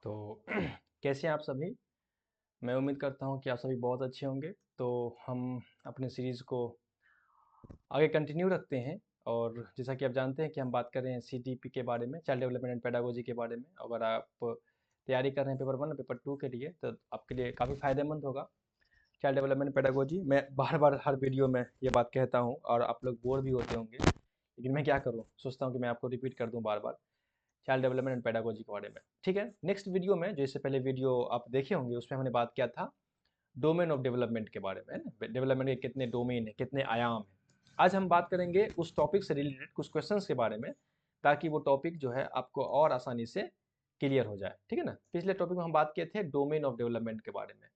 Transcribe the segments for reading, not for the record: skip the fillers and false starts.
तो कैसे हैं आप सभी? मैं उम्मीद करता हूँ कि आप सभी बहुत अच्छे होंगे। तो हम अपने सीरीज़ को आगे कंटिन्यू रखते हैं और जैसा कि आप जानते हैं कि हम बात कर रहे हैं सीडीपी के बारे में, चाइल्ड डेवलपमेंट एंड पेडागोजी के बारे में। अगर आप तैयारी कर रहे हैं पेपर 1 और पेपर 2 के लिए तो आपके लिए काफ़ी फ़ायदेमंद होगा चाइल्ड डेवलपमेंट पेडागोजी। मैं बार-बार हर वीडियो में ये बात कहता हूँ और आप लोग बोर भी होते होंगे, लेकिन मैं क्या करूँ? सोचता हूँ कि मैं आपको रिपीट कर दूँ बार-बार। चाइल्ड डेवलपमेंट एंड पेडागोजी के बारे में, ठीक है। नेक्स्ट वीडियो में, जो इससे पहले वीडियो आप देखे होंगे, उसमें हमने बात किया था डोमेन ऑफ डेवलपमेंट के बारे में, है ना। डेवलपमेंट के कितने डोमेन है, कितने आयाम है। आज हम बात करेंगे उस टॉपिक से रिलेटेड कुछ क्वेश्चंस के बारे में, ताकि वो टॉपिक जो है आपको और आसानी से क्लियर हो जाए, ठीक है ना। पिछले टॉपिक में हम बात किए थे डोमेन ऑफ डेवलपमेंट के बारे में।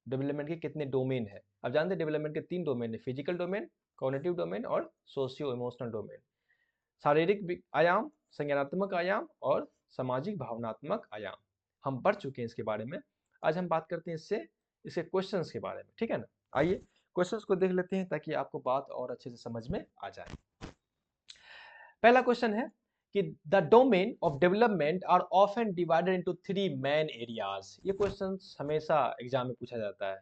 डेवलपमेंट के कितने डोमेन है, अब जानते हैं डेवलपमेंट के 3 डोमेन है, फिजिकल डोमेन, कॉग्निटिव डोमेन और सोशियो इमोशनल डोमेन। शारीरिक आयाम, संज्ञानात्मक आयाम और सामाजिक भावनात्मक आयाम हम पढ़ चुके हैं इसके बारे में। आज हम बात करते हैं इसके क्वेश्चंस के बारे में, ठीक है ना। आइए क्वेश्चंस को देख लेते हैं ताकि आपको बात और अच्छे से समझ में आ जाए। पहला क्वेश्चन है कि the domain of development are often divided into 3 main areas. ये क्वेश्चन हमेशा एग्जाम में पूछा जाता है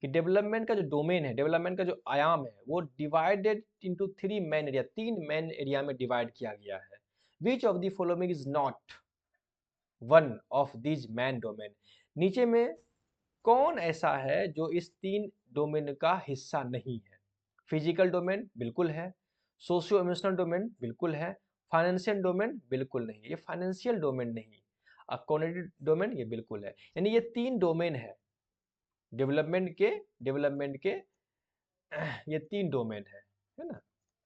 कि डेवलपमेंट का जो डोमेन है, डेवलपमेंट का जो आयाम है, वो divided into 3 main area, 3 main area में डिवाइड किया गया है। Which of the following is not one of these man domain. नीचे में कौन ऐसा है जो इस 3 डोमेन का हिस्सा नहीं है? फिजिकल डोमेन बिल्कुल है, सोशियो इमोशनल डोमेन बिल्कुल है, फाइनेंशियल डोमेन बिल्कुल नहीं, ये फाइनेंशियल डोमेन नहीं, कॉग्निटिव डोमेन ये बिल्कुल है। यानी ये 3 डोमेन है डेवलपमेंट के ये 3 डोमेन है ना।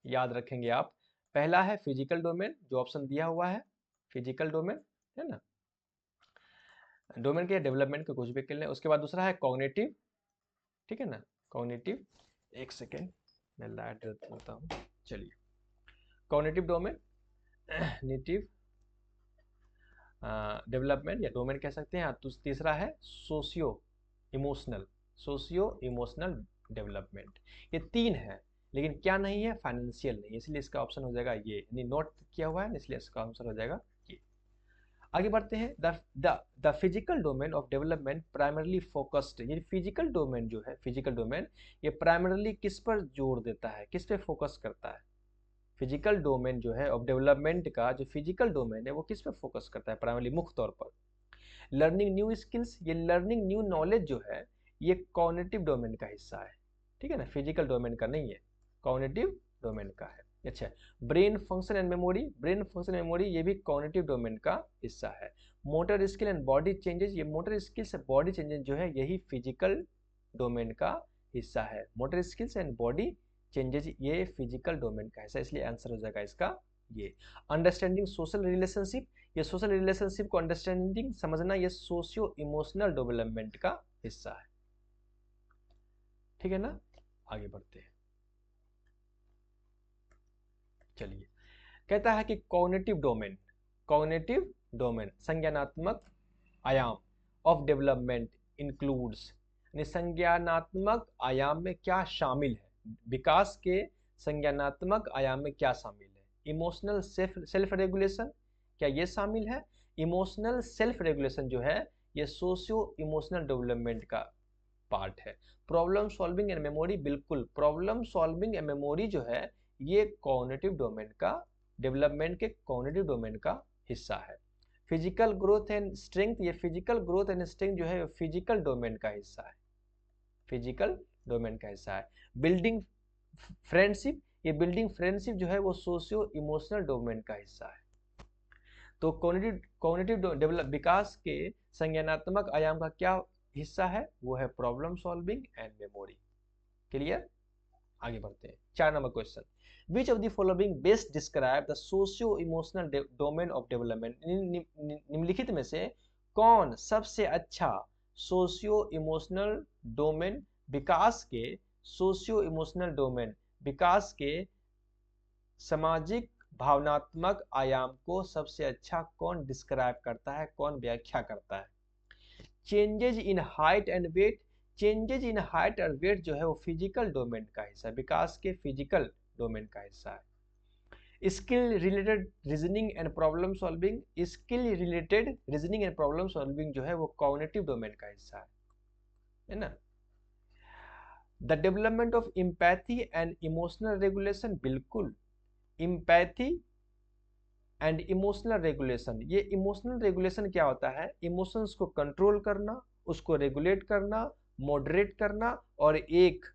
याद रखेंगे आप। पहला है फिजिकल डोमेन, जो ऑप्शन दिया हुआ है, फिजिकल डोमेन, है ना। डोमेन के डेवलपमेंट के कुछ भी कर लें। उसके बाद दूसरा है कॉग्निटिव, ठीक है ना, कॉग्निटिव। एक सेकेंड मैं लाइट देता हूँ। चलिए, कॉग्निटिव डोमेन, नेटिव डेवलपमेंट या डोमेन कह सकते हैं। तो तीसरा है इमोशनल सोशियो इमोशनल डेवलपमेंट। ये 3 है, लेकिन क्या नहीं है? फाइनेंशियल नहीं, इसलिए इसका ऑप्शन हो जाएगा ये, यानी नोट किया हुआ है, इसलिए इसका आंसर हो जाएगा ये। आगे बढ़ते हैं। The physical domain of development primarily focused. ये फिजिकल डोमेन जो है, फिजिकल डोमेन ये प्राइमरली किस पर जोर देता है, किस पे फोकस करता है? फिजिकल डोमेन जो है ऑफ डेवलपमेंट का, जो फिजिकल डोमेन है वो किस पे फोकस करता है प्राइमरली, मुख्य तौर पर? लर्निंग न्यू स्किल्स, ये लर्निंग न्यू नॉलेज जो है ये कॉग्निटिव डोमेन का हिस्सा है, ठीक है ना, फिजिकल डोमेन का नहीं है, कॉग्निटिव डोमेन का है। अच्छा, brain function and memory, brain function memory ये भी कॉग्निटिव डोमेन का हिस्सा है। Motor skill and body changes, ये मोटर स्किल्स बॉडी चेंजेस जो है यही फिजिकल डोमेन का हिस्सा है। Motor skills and body changes ये फिजिकल डोमेन का हिस्सा, इसलिए आंसर हो जाएगा इसका ये। अंडरस्टैंडिंग सोशल रिलेशनशिप, ये सोशल रिलेशनशिप को अंडरस्टैंडिंग समझना, ये सोशियो इमोशनल डेवलपमेंट का हिस्सा है, ठीक है ना। आगे बढ़ते हैं। चलिए, कहता है कि कॉग्निटिव डोमेन संज्ञानात्मक आयाम ऑफ डेवलपमेंट इंक्लूड्स, यानी संज्ञानात्मक आयाम में क्या शामिल है, विकास के संज्ञानात्मक आयाम में क्या शामिल है? इमोशनल सेल्फ रेगुलेशन, क्या ये शामिल है? इमोशनल सेल्फ रेगुलेशन जो है ये सोशियो इमोशनल डेवलपमेंट का पार्ट है। प्रॉब्लम सॉल्विंग एंड मेमोरी, बिल्कुल प्रॉब्लम सॉल्विंग एंड मेमोरी जो है ये कॉग्निटिव डोमेन का, डेवलपमेंट के कॉग्निटिव डोमेन का हिस्सा है। फिजिकल ग्रोथ एंड स्ट्रेंथ, ये फिजिकल ग्रोथ एंड स्ट्रेंथ जो है फिजिकल डोमेन का हिस्सा है, फिजिकल डोमेन का हिस्सा है। बिल्डिंग फ्रेंडशिप, ये बिल्डिंग फ्रेंडशिप जो है वो सोशियो इमोशनल डोमेन का हिस्सा है। तो कॉग्निटिव डेवलप विकास के संज्ञानात्मक आयाम का क्या हिस्सा है? वो है problem solving and memory. Clear? आगे बढ़ते हैं। 4 number question, which of the following best describe the socio emotional domain of development. निम्नलिखित में से कौन सबसे अच्छा सोशियो इमोशनल डोमेन, विकास के सोशियो इमोशनल डोमेन, विकास के सामाजिक भावनात्मक आयाम को सबसे अच्छा कौन डिस्क्राइब करता है, कौन व्याख्या करता है? Changes in height and weight, changes in height और वेट जो है वो फिजिकल डोमेन का हिस्सा है, विकास के फिजिकल डोमेन का हिस्सा है। Skill related reasoning and problem solving, skill related reasoning and problem solving जो है वो कॉग्निटिव डोमेन का हिस्सा है ना। The development of empathy and emotional regulation, बिल्कुल इम्पैथी एंड इमोशनल रेगुलेशन, ये इमोशनल रेगुलेशन क्या होता है, इमोशंस को कंट्रोल करना, उसको रेगुलेट करना, मॉडरेट करना और एक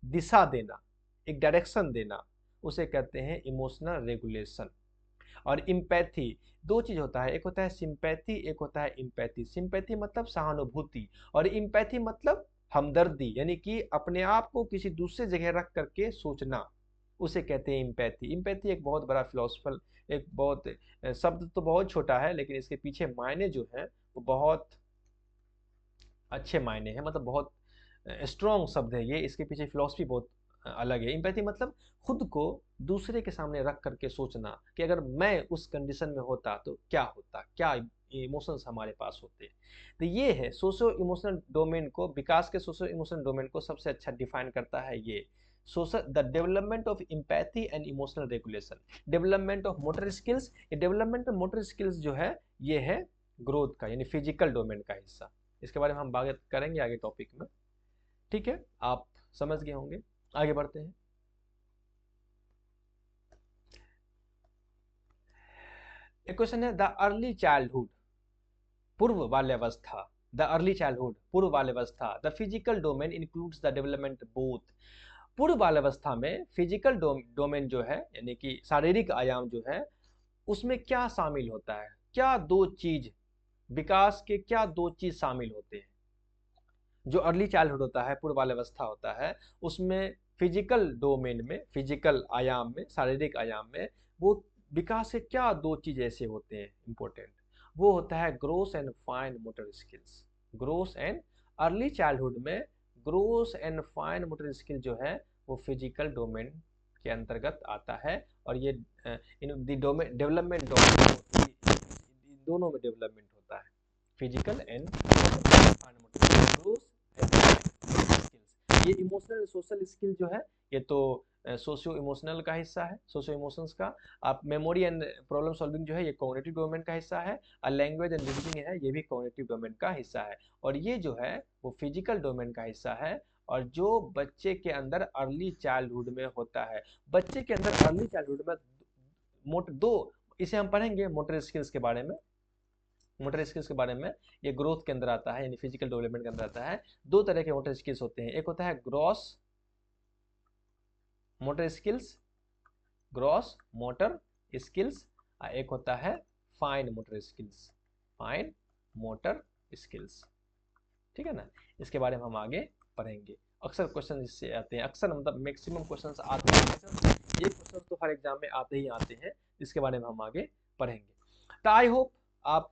दिशा देना, एक डायरेक्शन देना, उसे कहते हैं इमोशनल रेगुलेशन। और इम्पैथी, दो चीज होता है, एक होता है सिंपैथी, एक होता है इम्पैथी। सिंपैथी मतलब सहानुभूति और इम्पैथी मतलब हमदर्दी, यानी कि अपने आप को किसी दूसरे जगह रख करके सोचना, उसे कहते हैं इम्पैथी। इम्पैथी एक बहुत बड़ा फिलोसफल, एक बहुत शब्द तो बहुत छोटा है लेकिन इसके पीछे मायने जो है वो बहुत अच्छे मायने हैं, मतलब बहुत स्ट्रॉन्ग शब्द है ये, इसके पीछे फिलॉसफी बहुत अलग है। इम्पैथी मतलब खुद को दूसरे के सामने रख करके सोचना कि अगर मैं उस कंडीशन में होता तो क्या होता, क्या इमोशंस हमारे पास होते। तो ये है सोशो इमोशनल डोमेन को, विकास के सोशो इमोशनल डोमेन को सबसे अच्छा डिफाइन करता है ये social, the development of empathy and emotional regulation. Development of motor skills, ये डेवलपमेंट ऑफ मोटर स्किल्स जो है ये है ग्रोथ का यानी फिजिकल डोमेन का हिस्सा। इसके बारे में हम बात करेंगे आगे टॉपिक में, ठीक है, आप समझ गए होंगे। आगे बढ़ते हैं। एक क्वेश्चन है, द अर्ली चाइल्डहुड, पूर्व बाल्यावस्था, द अर्ली चाइल्डहुड पूर्व बाल्यावस्था, the physical domain includes the development both. पूर्व बाल्यावस्था में फिजिकल डोमेन जो है यानी कि शारीरिक आयाम जो है उसमें क्या शामिल होता है, क्या दो चीज, विकास के क्या दो चीज शामिल होते हैं। जो अर्ली चाइल्डहुड होता है, पूर्व बाल्यावस्था होता है, उसमें फिजिकल डोमेन में, फिजिकल आयाम में, शारीरिक आयाम में वो विकास के क्या दो चीज ऐसे होते हैं इंपॉर्टेंट, वो होता है gross and fine motor skills. Gross and, early childhood में gross and fine motor skill जो है वो फिजिकल डोमेन के अंतर्गत आता है। और ये डेवलपमेंट डोमेन दोनों में डेवलपमेंट होता है, physical and gross and skills. ये इमोशनल सोशल स्किल जो है ये तो सोशियो इमोशनल का हिस्सा है, सोशियो इमोशंस का। आप मेमोरी एंड प्रॉब्लम सॉल्विंग जो है ये कॉग्निटिव डोमेन का हिस्सा है, और लैंग्वेज एंड रीजनिंग है ये भी कॉग्निटिव डोमेन का हिस्सा है। और ये जो है वो फिजिकल डोमेन का हिस्सा है, और जो बच्चे के अंदर अर्ली चाइल्डहुड में होता है। बच्चे के अंदर अर्ली चाइल्डहुड में दो, इसे हम पढ़ेंगे मोटर स्किल्स के बारे में, मोटर स्किल्स के बारे में, ये ग्रोथ के अंदर आता है यानी फिजिकल डेवलपमेंट के अंदर आता है। दो तरह के मोटर स्किल्स होते हैं, एक होता है gross motor skills, gross motor skills, एक होता है fine motor skills, fine motor skills, ठीक है ना। इसके बारे में हम आगे पढ़ेंगे। अक्सर क्वेश्चन इससे आते हैं, अक्सर मतलब मैक्सिमम क्वेश्चंस आते हैं, ये क्वेश्चन तो हर एग्जाम में आते ही आते हैं, इसके बारे में हम आगे पढ़ेंगे। तो आई होप आप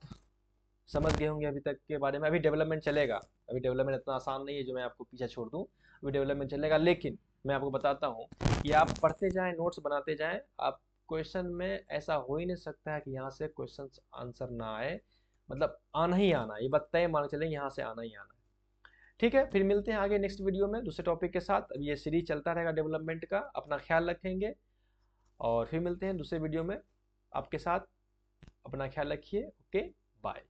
समझ गए होंगे अभी तक के बारे में। अभी डेवलपमेंट चलेगा, अभी डेवलपमेंट इतना आसान नहीं है जो मैं आपको पीछे छोड़ दूं, अभी डेवलपमेंट चलेगा। लेकिन मैं आपको बताता हूँ कि आप पढ़ते जाएं, नोट्स बनाते जाएं, आप क्वेश्चन में ऐसा हो ही नहीं सकता है कि यहाँ से क्वेश्चन आंसर ना आए, मतलब आना ही आना, ये बात तय मान चलें यहाँ से आना ही आना है। ठीक है, फिर मिलते हैं आगे नेक्स्ट वीडियो में दूसरे टॉपिक के साथ। अब ये सीरीज चलता रहेगा डेवलपमेंट का, अपना ख्याल रखेंगे और फिर मिलते हैं दूसरे वीडियो में आपके साथ। अपना ख्याल रखिए, ओके, बाय।